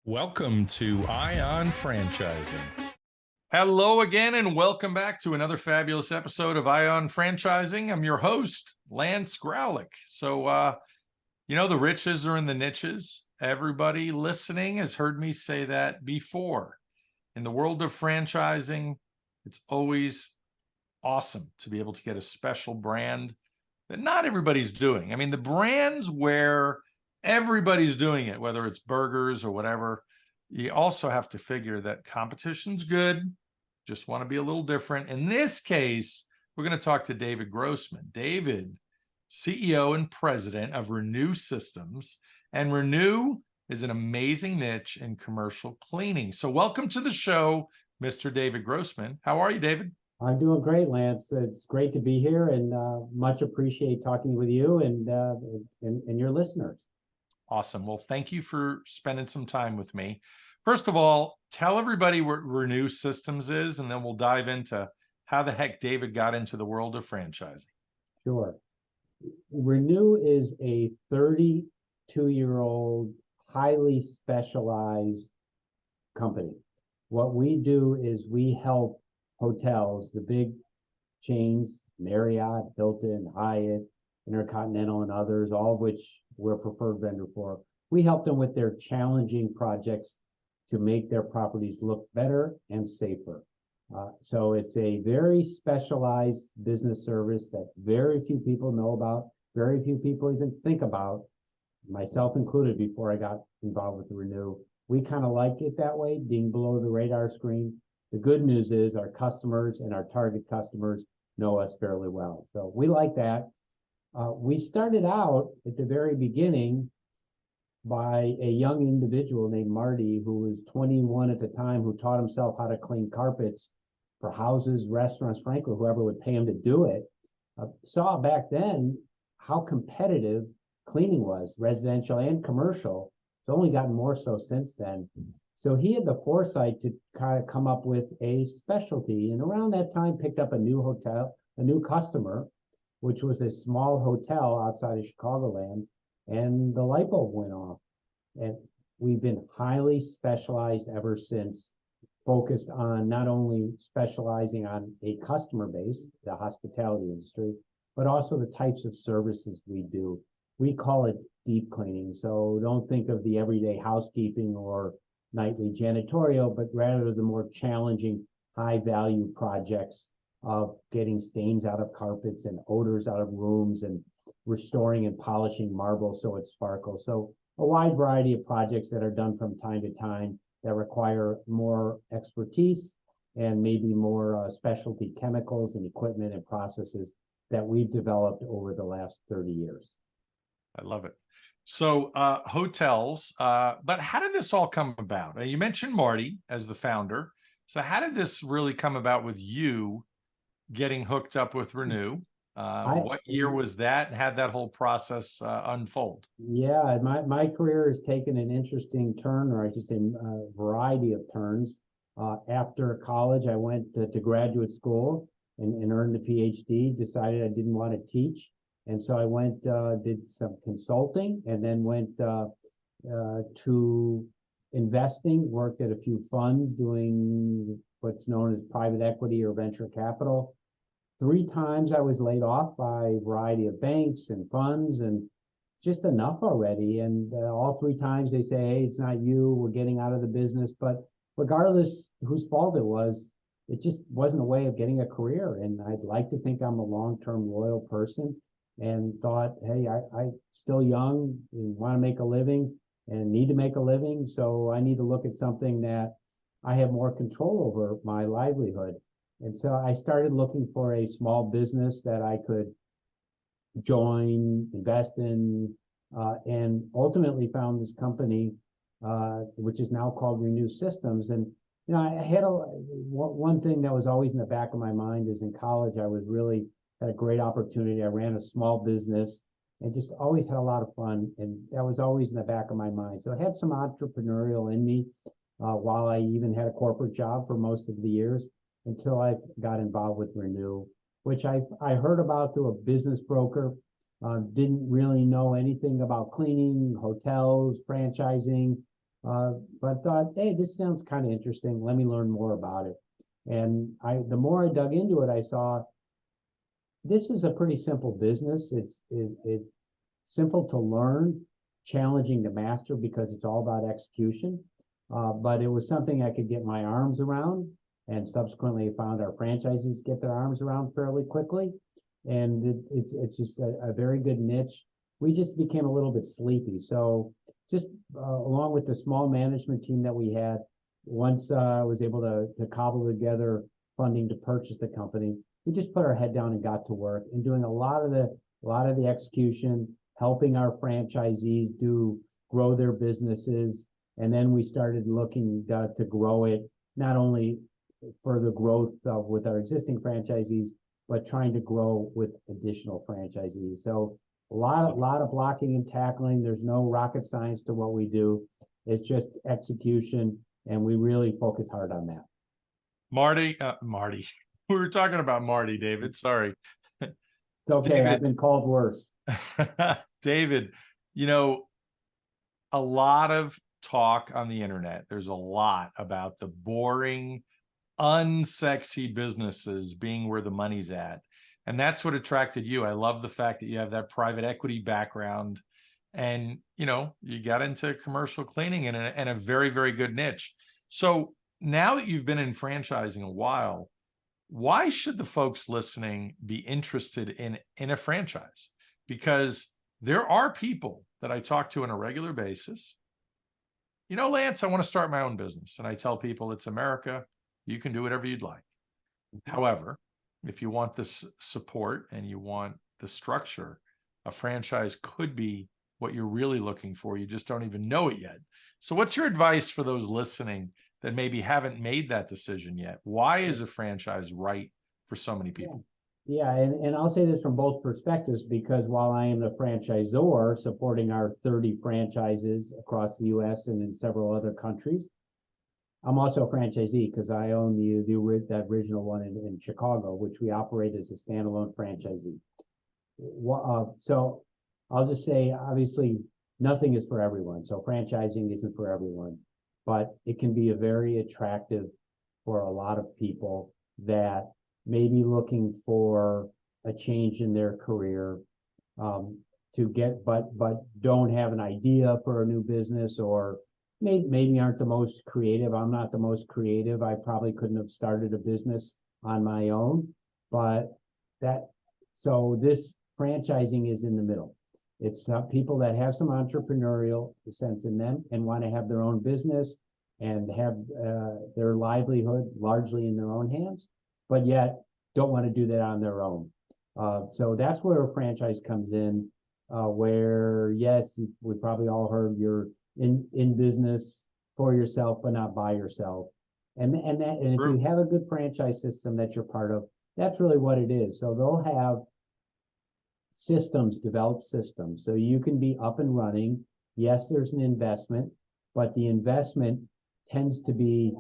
Welcome to Ion Franchising. Hello again, and welcome back to another fabulous episode of Ion Franchising. I'm your host, Lance Graulich. So, the riches are in the niches. Everybody listening has heard me say that before. In the world of franchising, it's always awesome to be able to get a special brand that not everybody's doing. I mean, the brands where everybody's doing it, whether it's burgers or whatever, you also have to figure that competition's good. Just want to be a little different. In this case, we're going to talk to David Grossman. David, CEO and president of Renue Systems. And Renue is an amazing niche in commercial cleaning. So welcome to the show, Mr. David Grossman. How are you, David? I'm doing great, Lance. It's great to be here, and much appreciate talking with you and your listeners. Awesome. Well, thank you for spending some time with me. First of all, tell everybody what Renue Systems is, and then we'll dive into how the heck David got into the world of franchising. Sure. Renue is a 32-year-old, highly specialized company. What we do is we help hotels, the big chains, Marriott, Hilton, Hyatt, Intercontinental, and others, all of which we're a preferred vendor for. We help them with their challenging projects to make their properties look better and safer. So it's a very specialized business service that very few people know about, very few people even think about, myself included before I got involved with the Renue. We kind of like it that way, being below the radar screen. The good news is our customers and our target customers know us fairly well. So we like that. We started out at the very beginning by a young individual named Marty, who was 21 at the time, who taught himself how to clean carpets for houses, restaurants, frankly, whoever would pay him to do it. Saw back then how competitive cleaning was, residential and commercial. It's only gotten more so since then. So he had the foresight to kind of come up with a specialty, and around that time picked up a new customer, which was a small hotel outside of Chicagoland, and the light bulb went off. And we've been highly specialized ever since, focused on not only specializing on a customer base, the hospitality industry, but also the types of services we do. We call it deep cleaning. So don't think of the everyday housekeeping or nightly janitorial, but rather the more challenging, high-value projects of getting stains out of carpets and odors out of rooms and restoring and polishing marble so it sparkles. So a wide variety of projects that are done from time to time that require more expertise and maybe more specialty chemicals and equipment and processes that we've developed over the last 30 years. I love it. So hotels, but how did this all come about? You mentioned Marty as the founder. So how did this really come about with you getting hooked up with Renue? What year was that, and had that whole process unfold? Yeah, my career has taken an interesting turn, or I should say a variety of turns. After college, I went to graduate school and earned a PhD, decided I didn't want to teach. And so I went, did some consulting, and then went to investing, worked at a few funds doing what's known as private equity or venture capital. 3 times I was laid off by a variety of banks and funds, and just enough already. And all 3 times they say, hey, it's not you, we're getting out of the business. But regardless whose fault it was, it just wasn't a way of getting a career. And I'd like to think I'm a long-term loyal person, and thought, hey, I'm still young and want to make a living and need to make a living. So I need to look at something that I have more control over my livelihood. And so I started looking for a small business that I could join, invest in, and ultimately found this company, which is now called Renue Systems. And I had one thing that was always in the back of my mind is in college, I had a great opportunity. I ran a small business and just always had a lot of fun. And that was always in the back of my mind. So I had some entrepreneurial in me while I even had a corporate job for most of the years, until I got involved with Renue, which I heard about through a business broker. Didn't really know anything about cleaning, hotels, franchising, but thought, hey, this sounds kind of interesting. Let me learn more about it. And the more I dug into it, I saw this is a pretty simple business. It's simple to learn, challenging to master because it's all about execution. But it was something I could get my arms around, and subsequently found our franchisees get their arms around fairly quickly. And it's just a very good niche. We just became a little bit sleepy. So just along with the small management team that we had, once I was able to cobble together funding to purchase the company, we just put our head down and got to work and doing a lot of the execution, helping our franchisees grow their businesses. And then we started looking to grow it, not only further growth with our existing franchisees, but trying to grow with additional franchisees. So a lot of blocking and tackling. There's no rocket science to what we do. It's just execution, and we really focus hard on that. Marty, we were talking about Marty, David. Sorry. It's okay. David, I've been called worse. David, a lot of talk on the internet. There's a lot about the boring, unsexy businesses being where the money's at. And that's what attracted you. I love the fact that you have that private equity background and, you got into commercial cleaning in a very, very good niche. So now that you've been in franchising a while, why should the folks listening be interested in a franchise? Because there are people that I talk to on a regular basis. Lance, I want to start my own business. And I tell people it's America. You can do whatever you'd like. However, if you want this support and you want the structure, a franchise could be what you're really looking for. You just don't even know it yet. So what's your advice for those listening that maybe haven't made that decision yet? Why is a franchise right for so many people? Yeah, and I'll say this from both perspectives, because while I am the franchisor supporting our 30 franchises across the U.S. and in several other countries, I'm also a franchisee because I own that original one in Chicago, which we operate as a standalone franchisee. So I'll just say, obviously, nothing is for everyone. So franchising isn't for everyone, but it can be a very attractive for a lot of people that may be looking for a change in their career, but don't have an idea for a new business, or maybe aren't the most creative. I'm not the most creative. I probably couldn't have started a business on my own, so this franchising is in the middle. It's people that have some entrepreneurial sense in them and want to have their own business and have their livelihood largely in their own hands, but yet don't want to do that on their own. So that's where a franchise comes in, where, yes, we probably all heard you're in business for yourself, but not by yourself. And if you have a good franchise system that you're part of, that's really what it is. So they'll have developed systems, so you can be up and running. Yes, there's an investment, but the investment tends to be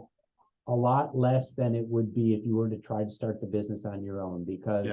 a lot less than it would be if you were to try to start the business on your own, because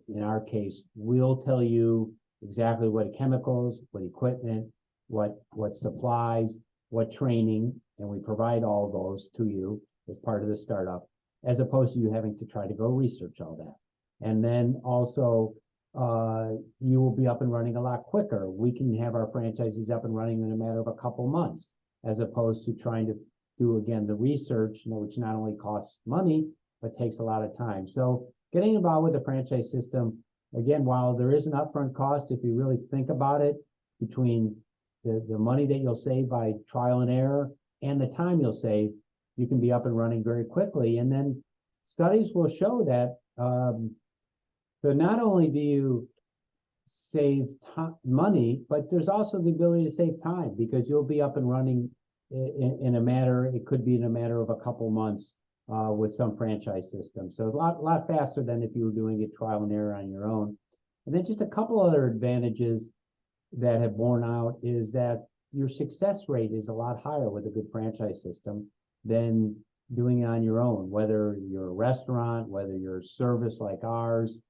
in our case, we'll tell you exactly what chemicals, what equipment, what supplies, what training, and we provide all those to you as part of the startup, as opposed to you having to try to go research all that. And then also, you will be up and running a lot quicker. We can have our franchisees up and running in a matter of a couple months, as opposed to trying to do, again, the research, which not only costs money, but takes a lot of time. So getting involved with the franchise system, again, while there is an upfront cost, if you really think about it, between the money that you'll save by trial and error and the time you'll save, you can be up and running very quickly. And then studies will show that so not only do you save money, but there's also the ability to save time, because you'll be up and running it could be in a matter of a couple months with some franchise systems. So a lot faster than if you were doing it trial and error on your own. And then just a couple other advantages that have borne out is that your success rate is a lot higher with a good franchise system than doing it on your own, whether you're a restaurant, whether you're a service like ours,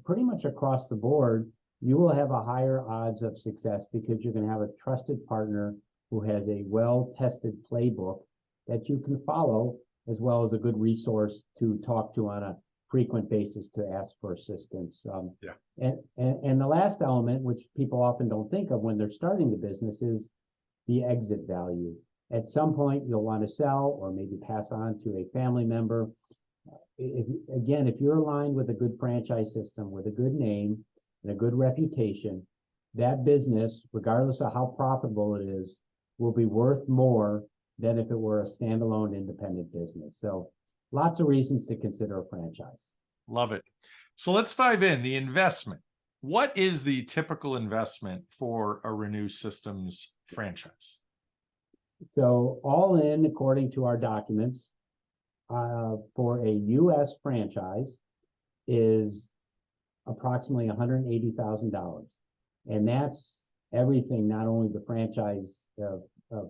pretty much across the board, you will have a higher odds of success because you're going to have a trusted partner who has a well-tested playbook that you can follow, as well as a good resource to talk to on a frequent basis to ask for assistance. And the last element, which people often don't think of when they're starting the business, is the exit value. At some point, you'll want to sell or maybe pass on to a family member. If you're aligned with a good franchise system, with a good name and a good reputation, that business, regardless of how profitable it is, will be worth more than if it were a standalone independent business. So lots of reasons to consider a franchise. Love it. So let's dive in. The investment. What is the typical investment for a Renue Systems franchise? So all in, according to our documents, for a U.S. franchise is approximately $180,000. And that's everything, not only the franchise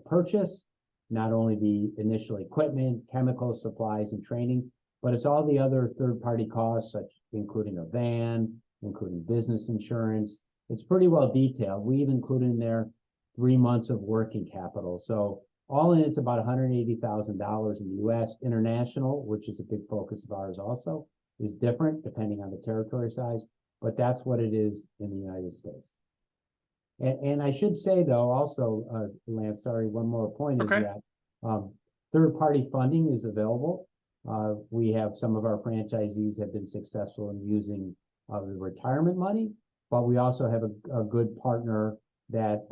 purchase, not only the initial equipment, chemicals, supplies, and training, but it's all the other third-party costs, such including a van, including business insurance. It's pretty well detailed. We even included in there 3 months of working capital. So all in, it's about $180,000 in the U.S. International, which is a big focus of ours also, is different depending on the territory size, but that's what it is in the United States. And I should say, though, also, Lance, sorry, one more point is that third-party funding is available. We have some of our franchisees have been successful in using the retirement money, but we also have a good partner that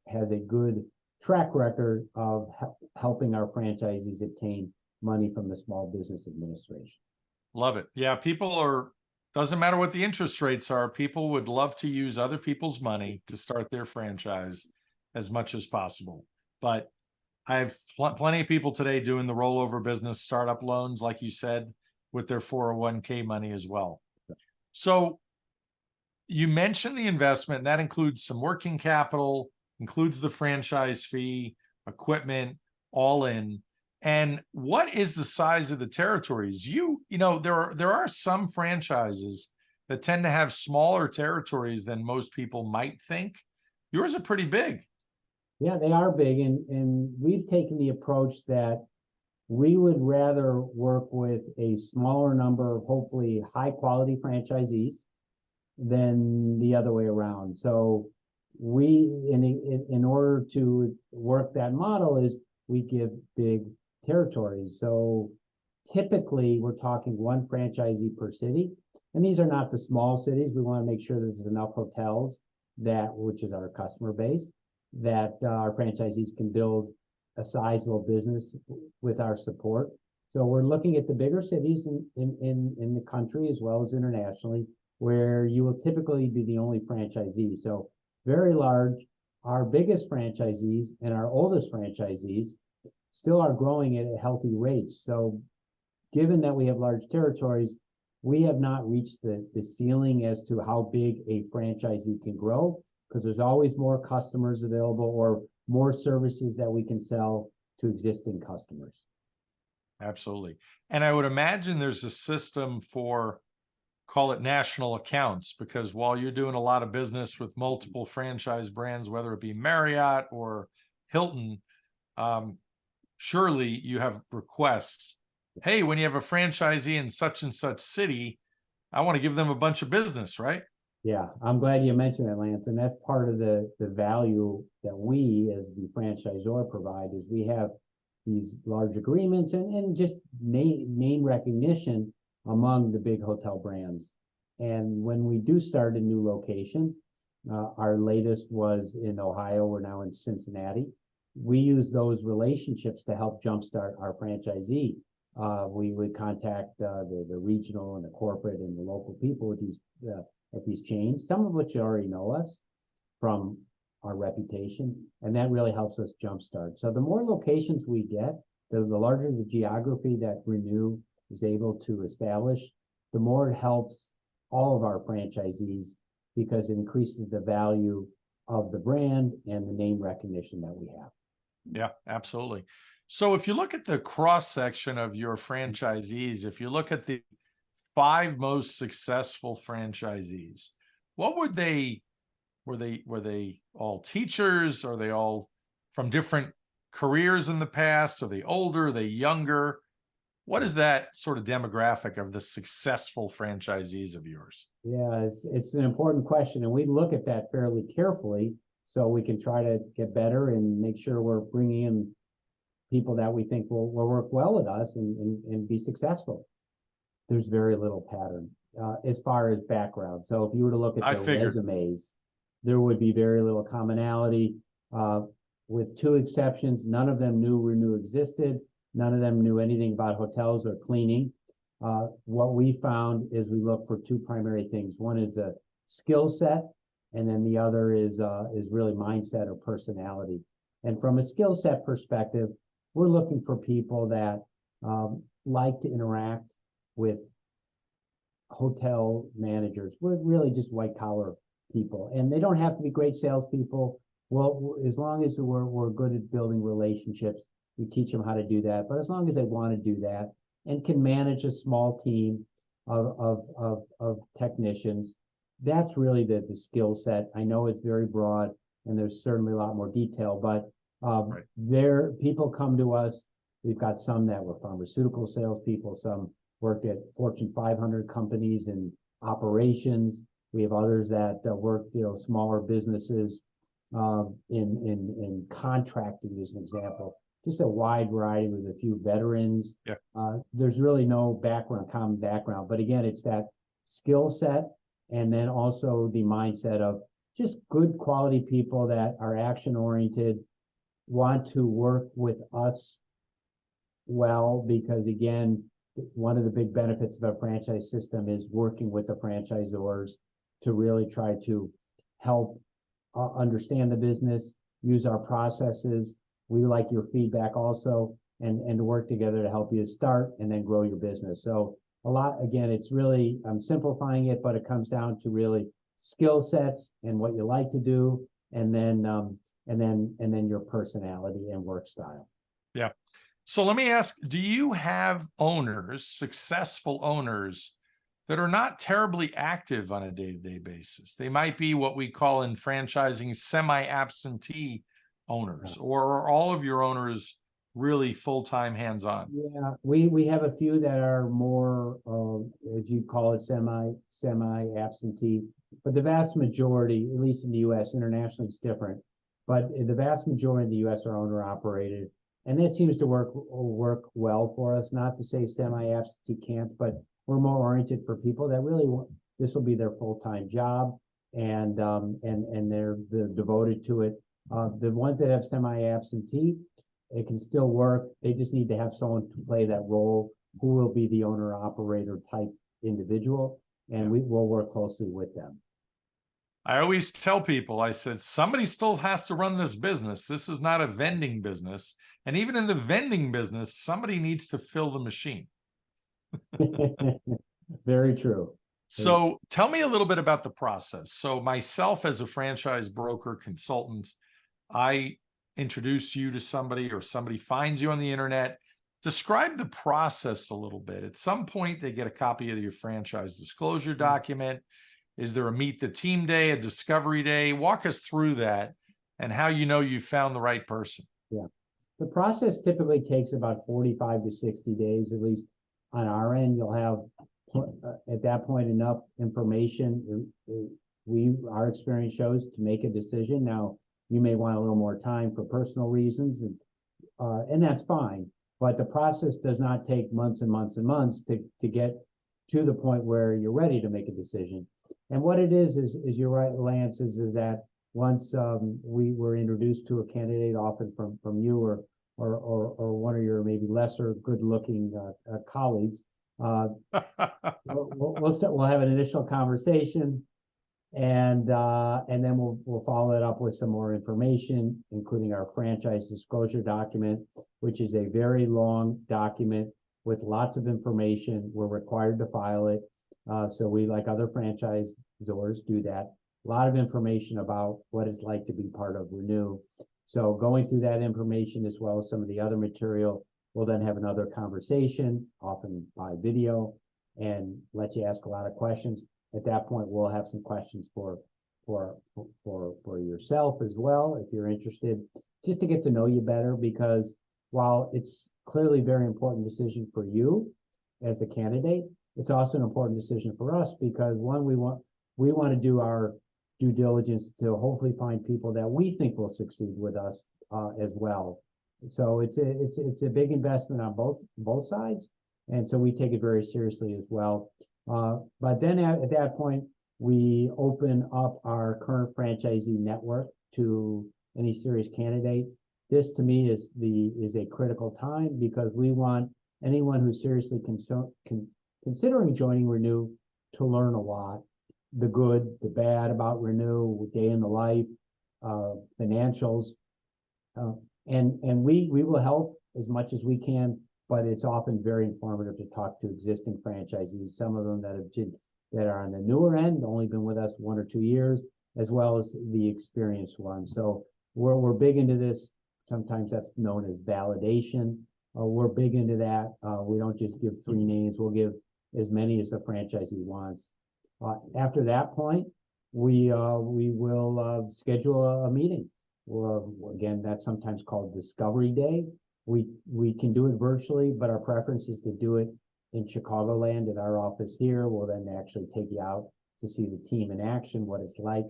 has a good track record of helping our franchisees obtain money from the Small Business Administration. Love it. Yeah, doesn't matter what the interest rates are, people would love to use other people's money to start their franchise as much as possible. But I have plenty of people today doing the rollover business startup loans, like you said, with their 401k money as well. So you mentioned the investment, and that includes some working capital, includes the franchise fee, equipment, all in. And what is the size of the territories? There are some franchises that tend to have smaller territories than most people might think. Yours are pretty big. Yeah, they are big, and we've taken the approach that we would rather work with a smaller number of hopefully high quality franchisees than the other way around. So we, in order to work that model, is we give big territories. So typically we're talking one franchisee per city, and these are not the small cities. We want to make sure there's enough hotels, which is our customer base, that our franchisees can build a sizable business with our support. So we're looking at the bigger cities in the country as well as internationally, where you will typically be the only franchisee. So very large. Our biggest franchisees and our oldest franchisees still are growing at a healthy rate. So given that we have large territories, we have not reached the ceiling as to how big a franchisee can grow, because there's always more customers available or more services that we can sell to existing customers. Absolutely. And I would imagine there's a system for, call it national accounts, because while you're doing a lot of business with multiple franchise brands, whether it be Marriott or Hilton, surely you have requests. Hey, when you have a franchisee in such and such city, I want to give them a bunch of business, right? Yeah, I'm glad you mentioned that, Lance. And that's part of the value that we as the franchisor provide, is we have these large agreements and just name recognition among the big hotel brands. And when we do start a new location, our latest was in Ohio, we're now in Cincinnati. We use those relationships to help jumpstart our franchisee. We would contact the regional and the corporate and the local people with these chains, some of which already know us from our reputation, and that really helps us jumpstart. So the more locations we get, the larger the geography that Renue is able to establish, the more it helps all of our franchisees, because it increases the value of the brand and the name recognition that we have. Yeah, absolutely. So if you look at the cross section of your franchisees, if you look at the 5 most successful franchisees, what were they all teachers? Are they all from different careers in the past? Are they older? Are they younger? What is that sort of demographic of the successful franchisees of yours? Yeah, it's an important question, and we look at that fairly carefully so we can try to get better and make sure we're bringing in people that we think will work well with us and be successful. There's very little pattern as far as background. So if you were to look at their resumes, there would be very little commonality. With two exceptions, none of them knew Renue existed. None of them knew anything about hotels or cleaning. What we found is we look for two primary things. One is a skill set, and then the other is really mindset or personality. And from a skill set perspective, we're looking for people that like to interact with hotel managers. We're really just white collar people, and they don't have to be great salespeople. Well, as long as we're good at building relationships, we teach them how to do that. But as long as they want to do that and can manage a small team of technicians, that's really the skill set. I know it's very broad, and there's certainly a lot more detail, but there people come to us. We've got some that were pharmaceutical salespeople, some worked at Fortune 500 companies in operations. We have others that worked, smaller businesses in contracting, as an example. Just a wide variety with a few veterans. Yeah. There's really no common background, but again, it's that skill set, and then also the mindset of just good quality people that are action oriented, want to work with us well, because again, one of the big benefits of a franchise system is working with the franchisors to really try to help understand the business, use our processes. We like your feedback also, and to work together to help you start and then grow your business. So a lot, again, it's really, I'm simplifying it, but it comes down to really skill sets and what you like to do, and then your personality and work style. Yeah. So let me ask, do you have owners, successful owners, that are not terribly active on a day-to-day basis? They might be what we call in franchising semi-absentee owners, or are all of your owners really full-time hands-on? Yeah, we have a few that are more, as you call it, semi-absentee, but the vast majority, at least in the U.S., internationally it's different, but the vast majority in the U.S. are owner-operated, and that seems to work well for us. Not to say semi-absentee can't, but we're more oriented for people that really want, this will be their full-time job, and they're devoted to it. The ones that have semi-absentee, it can still work. They just need to have someone to play that role, who will be the owner-operator type individual, and we will work closely with them. I always tell people, I said, somebody still has to run this business. This is not a vending business. And even in the vending business, somebody needs to fill the machine. Very true. So tell me a little bit about the process. So myself, as a franchise broker consultant, I introduce you to somebody, or somebody finds you on the internet. Describe the process a little bit. At some point, they get a copy of your franchise disclosure document. Is there a meet the team day, a discovery day? Walk us through that and how you know you found the right person. Yeah. The process typically takes about 45 to 60 days, at least on our end. You'll have, at that point, enough information, our experience shows, to make a decision. Now, you may want a little more time for personal reasons, and that's fine. But the process does not take months and months and months to get to the point where you're ready to make a decision. And what it is you're right, Lance, is that once we were introduced to a candidate, often from you or one of your maybe lesser good-looking colleagues, we'll have an initial conversation, and then we'll follow it up with some more information, including our franchise disclosure document, which is a very long document with lots of information. We're required to file it. So we, like other franchisors, do that. A lot of information about what it's like to be part of Renue. So going through that information, as well as some of the other material, we'll then have another conversation, often by video, and let you ask a lot of questions. At that point, we'll have some questions for yourself as well, if you're interested, just to get to know you better, because while it's clearly a very important decision for you as a candidate, it's also an important decision for us, because one, we want to do our due diligence to hopefully find people that we think will succeed with us as well. So it's a big investment on both sides, and so we take it very seriously as well. But then at that point, we open up our current franchisee network to any serious candidate. This to me is a critical time, because we want anyone who's seriously considering joining Renue to learn a lot, the good, the bad about Renue, day in the life, financials, and we will help as much as we can. But it's often very informative to talk to existing franchisees, some of them that are on the newer end, only been with us 1 or 2 years, as well as the experienced ones. So we're big into this. Sometimes that's known as validation. We're big into that. We don't just give 3 names. We'll give as many as the franchisee wants. After that point, we will schedule a meeting. Again, that's sometimes called Discovery Day. We can do it virtually, but our preference is to do it in Chicagoland at our office here. We'll then actually take you out to see the team in action, what it's like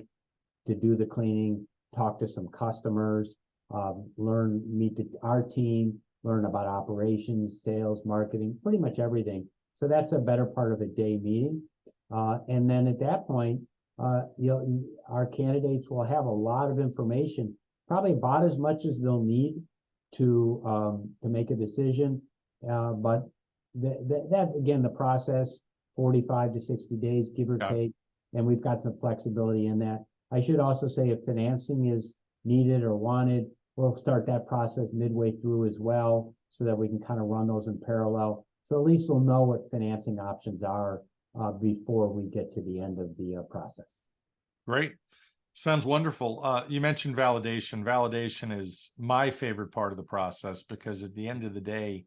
to do the cleaning, talk to some customers, meet our team, learn about operations, sales, marketing, pretty much everything. So that's a better part of a day meeting. And then at that point, our candidates will have a lot of information, probably about as much as they'll need to make a decision. But that's, again, the process, 45 to 60 days, give or take. And we've got some flexibility in that. I should also say, if financing is needed or wanted, we'll start that process midway through as well, so that we can kind of run those in parallel. So at least we'll know what financing options are before we get to the end of the process. Great. Sounds wonderful. You mentioned validation. Validation is my favorite part of the process, because at the end of the day,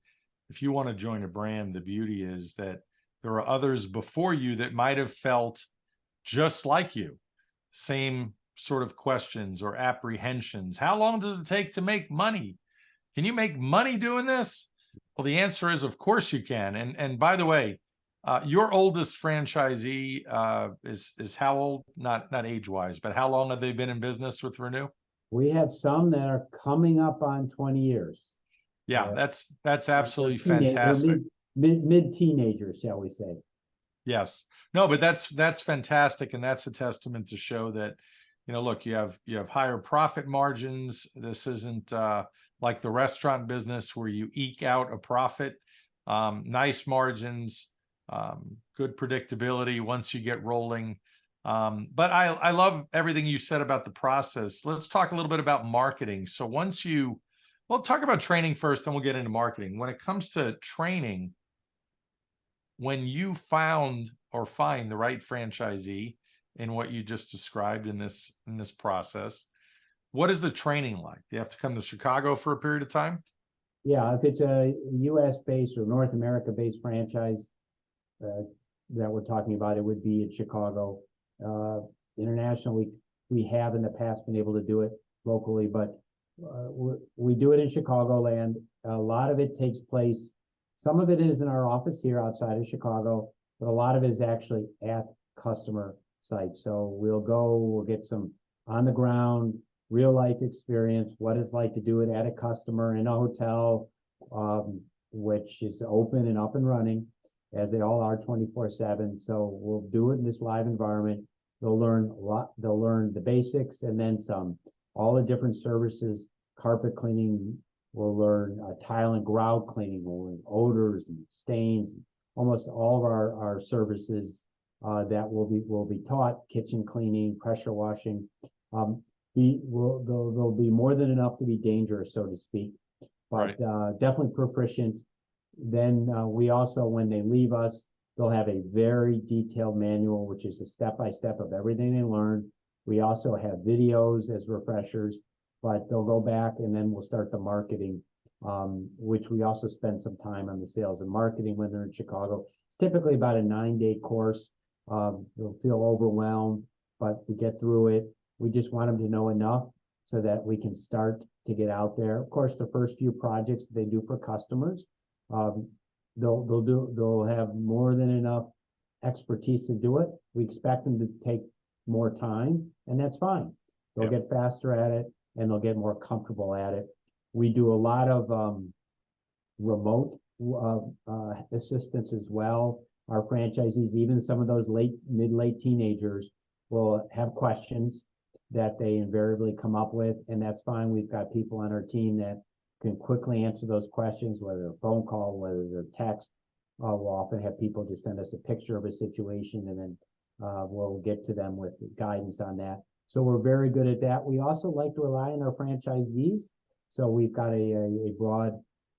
if you want to join a brand, the beauty is that there are others before you that might have felt just like you. Same sort of questions or apprehensions. How long does it take to make money? Can you make money doing this? Well, the answer is, of course you can. And by the way, your oldest franchisee is how old? Not age-wise, but how long have they been in business with Renue? We have some that are coming up on 20 years. Yeah, that's absolutely fantastic. Mid teenagers, shall we say? Yes. No, but that's fantastic, and that's a testament to show that, look, you have higher profit margins. This isn't like the restaurant business where you eke out a profit. Nice margins, good predictability once you get rolling. But I love everything you said about the process. Let's talk a little bit about marketing. So we'll talk about training first, then we'll get into marketing. When it comes to training, when you find the right franchisee in what you just described in this process, what is the training like? Do you have to come to Chicago for a period of time? Yeah, if it's a U.S. based or North America based franchise that we're talking about, it would be in Chicago. Internationally, we have in the past been able to do it locally, but we do it in Chicagoland. A lot of it takes place. Some of it is in our office here outside of Chicago, but a lot of it is actually at customer sites. So we'll get some on the ground, real life experience, what it's like to do it at a customer in a hotel, which is open and up and running, as they all are 24/7. So we'll do it in this live environment. They'll learn a lot. They'll learn the basics and then some, all the different services, carpet cleaning. We'll learn tile and grout cleaning. We'll learn odors and stains. Almost all of our services that will be taught: kitchen cleaning, pressure washing. There'll be more than enough to be dangerous, so to speak, but right. Definitely proficient. Then we also, when they leave us, they'll have a very detailed manual, which is a step-by-step of everything they learn. We also have videos as refreshers, but they'll go back and then we'll start the marketing, which we also spend some time on the sales and marketing when they're in Chicago. It's typically about a 9-day course. They'll feel overwhelmed, but we get through it. We just want them to know enough so that we can start to get out there. Of course, the first few projects they do for customers, they'll have more than enough expertise to do it. We expect them to take more time, and that's fine. They'll get faster at it, and they'll get more comfortable at it. We do a lot of remote assistance as well. Our franchisees, even some of those mid-late teenagers, will have questions that they invariably come up with, and that's fine. We've got people on our team that can quickly answer those questions, whether they're phone call, whether they're text. We'll often have people just send us a picture of a situation, and then we'll get to them with guidance on that. So we're very good at that. We also like to rely on our franchisees. So we've got a broad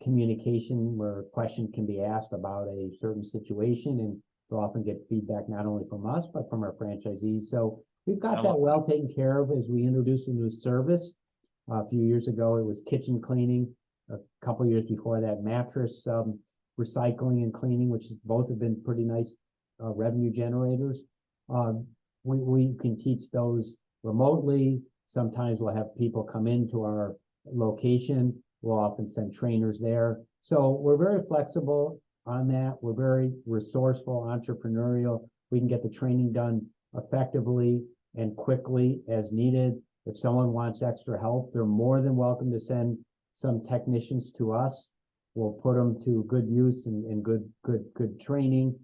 communication where a question can be asked about a certain situation, and they'll often get feedback not only from us, but from our franchisees. So we've got that well taken care of as we introduce a new service. A few years ago, it was kitchen cleaning. A couple of years before that, mattress recycling and cleaning, which both have been pretty nice revenue generators. We can teach those remotely. Sometimes we'll have people come into our location. We'll often send trainers there. So we're very flexible on that. We're very resourceful, entrepreneurial. We can get the training done effectively and quickly as needed. If someone wants extra help, they're more than welcome to send some technicians to us. We'll put them to good use and good training.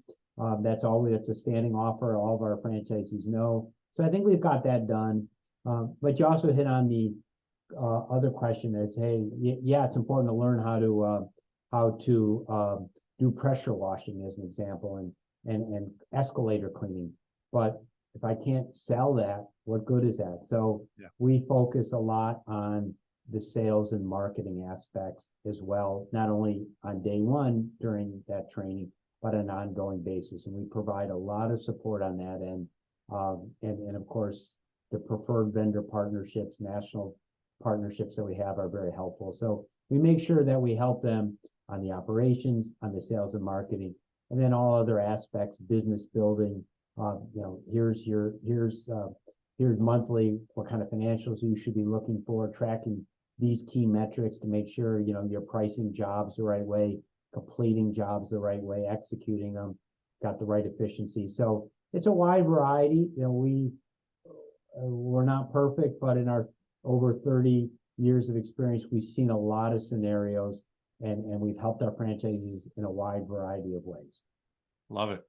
That's a standing offer. All of our franchisees know. So I think we've got that done. But you also hit on the other question is, hey, yeah, it's important to learn how to do pressure washing as an example and escalator cleaning. But if I can't sell that, what good is that? So we focus a lot on the sales and marketing aspects as well, not only on day one during that training, but on an ongoing basis. And we provide a lot of support on that end. And of course, the preferred vendor partnerships, national partnerships that we have are very helpful. So we make sure that we help them on the operations, on the sales and marketing, and then all other aspects, business building. Here's monthly, what kind of financials you should be looking for, tracking these key metrics to make sure, you're pricing jobs the right way, completing jobs the right way, executing them, got the right efficiency. So it's a wide variety. We're not perfect, but in our over 30 years of experience, we've seen a lot of scenarios, and we've helped our franchisees in a wide variety of ways. Love it.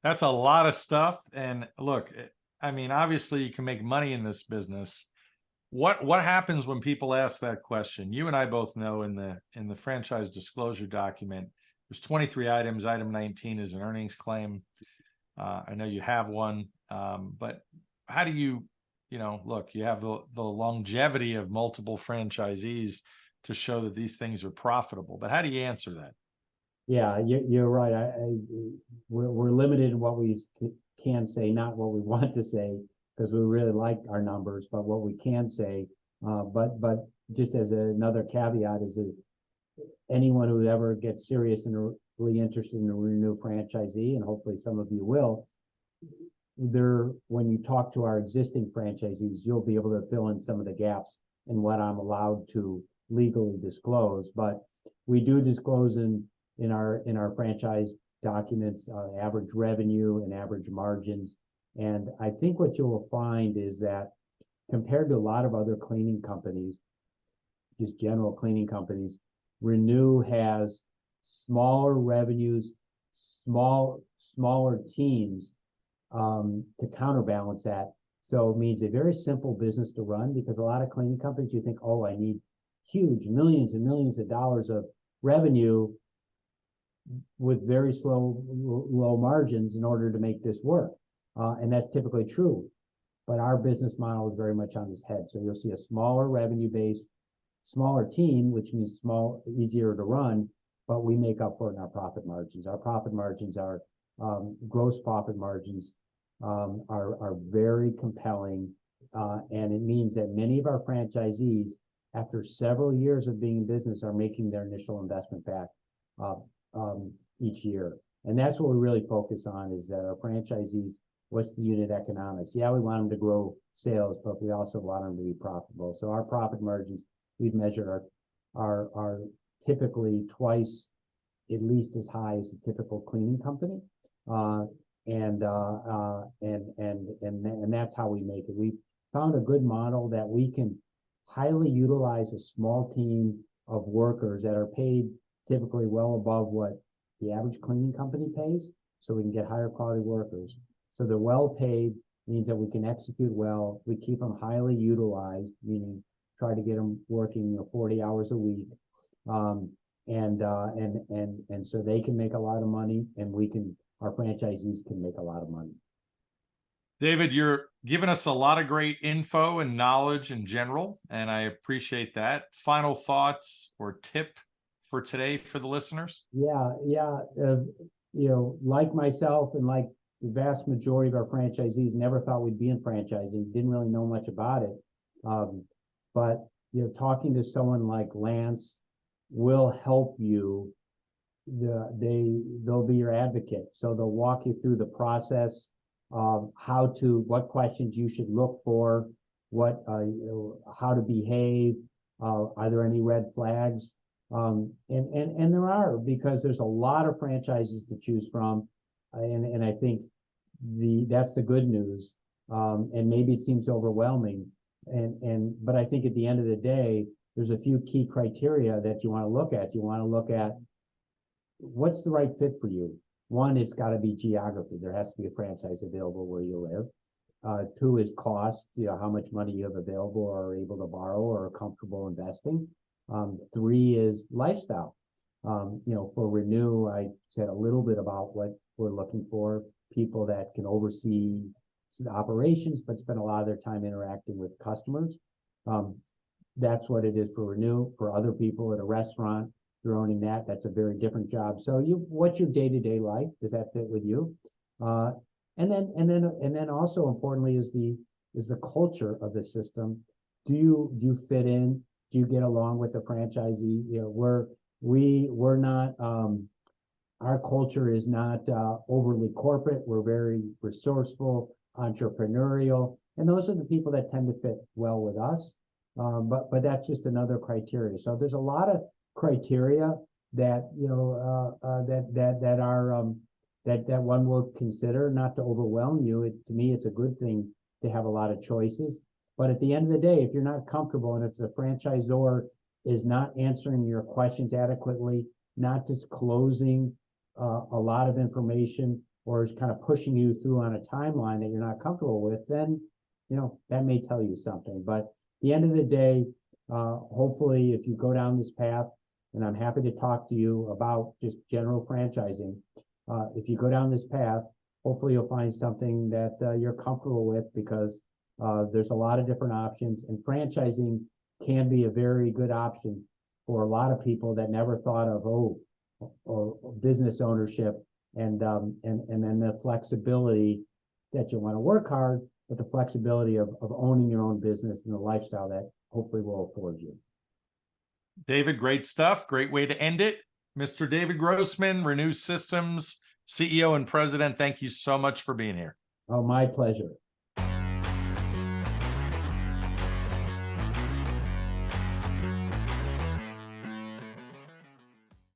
That's a lot of stuff. And look, I mean, obviously you can make money in this business. What happens when people ask that question? You and I both know in the franchise disclosure document, there's 23 items. Item 19 is an earnings claim. I know you have one, but how do you, look, you have the longevity of multiple franchisees to show that these things are profitable, but how do you answer that? Yeah, you're right. We're limited in what we can say, not what we want to say, because we really like our numbers, but what we can say. But just as another caveat is that anyone who ever gets serious and really interested in a Renue franchisee, and hopefully some of you will, when you talk to our existing franchisees, you'll be able to fill in some of the gaps in what I'm allowed to legally disclose. But we do disclose in our franchise documents average revenue and average margins. And I think what you will find is that compared to a lot of other cleaning companies, just general cleaning companies, Renue has smaller revenues, smaller teams to counterbalance that. So it means a very simple business to run, because a lot of cleaning companies, you think, oh, I need huge millions and millions of dollars of revenue with very low margins in order to make this work. And that's typically true. But our business model is very much on its head. So you'll see a smaller revenue base, smaller team, which means easier to run, but we make up for it in our profit margins. Our profit margins are gross profit margins are very compelling. And it means that many of our franchisees, after several years of being in business, are making their initial investment back each year. And that's what we really focus on, is that our franchisees, what's the unit economics? Yeah, we want them to grow sales, but we also want them to be profitable. So our profit margins we've measured are typically twice at least as high as a typical cleaning company. And that's how we make it. We found a good model that we can highly utilize a small team of workers that are paid typically well above what the average cleaning company pays, so we can get higher quality workers. So they're well paid, means that we can execute well. We keep them highly utilized, meaning try to get them working 40 hours a week. And so they can make a lot of money, and our franchisees can make a lot of money. David, you're giving us a lot of great info and knowledge in general, and I appreciate that. Final thoughts or tip for today for the listeners? Yeah. Like myself and like the vast majority of our franchisees, never thought we'd be in franchising, didn't really know much about it. But talking to someone like Lance will help you. They'll be your advocate. So they'll walk you through the process of what questions you should look for, how to behave, are there any red flags? And there are, because there's a lot of franchises to choose from. And I think that's the good news. And maybe it seems overwhelming. But I think at the end of the day, there's a few key criteria that you want to look at. You want to look at what's the right fit for you. One, it's got to be geography. There has to be a franchise available where you live. Two is cost, how much money you have available or are able to borrow or are comfortable investing. Three is lifestyle. For Renue, I said a little bit about what we're looking for: people that can oversee the operations, but spend a lot of their time interacting with customers. That's what it is for Renue. For other people at a restaurant, you're owning that. That's a very different job. So what's your day-to-day life? Does that fit with you? And then also importantly is the culture of the system. Do you fit in? Do you get along with the franchisee? We're not, our culture is not overly corporate. We're very resourceful, entrepreneurial, and those are the people that tend to fit well with us. But that's just another criteria. So there's a lot of criteria that that one will consider, not to overwhelm you. To me, it's a good thing to have a lot of choices. But at the end of the day, if you're not comfortable and if the franchisor is not answering your questions adequately, not disclosing a lot of information, or is kind of pushing you through on a timeline that you're not comfortable with, then that may tell you something. But at the end of the day, hopefully, if you go down this path, and I'm happy to talk to you about just general franchising, if you go down this path, hopefully you'll find something that you're comfortable with, because there's a lot of different options, and franchising can be a very good option for a lot of people that never thought of business ownership, and then the flexibility that you want to work hard, but the flexibility of owning your own business and the lifestyle that hopefully will afford you. David, great stuff. Great way to end it. Mr. David Grossman, Renue Systems, CEO and President, thank you so much for being here. Oh, my pleasure.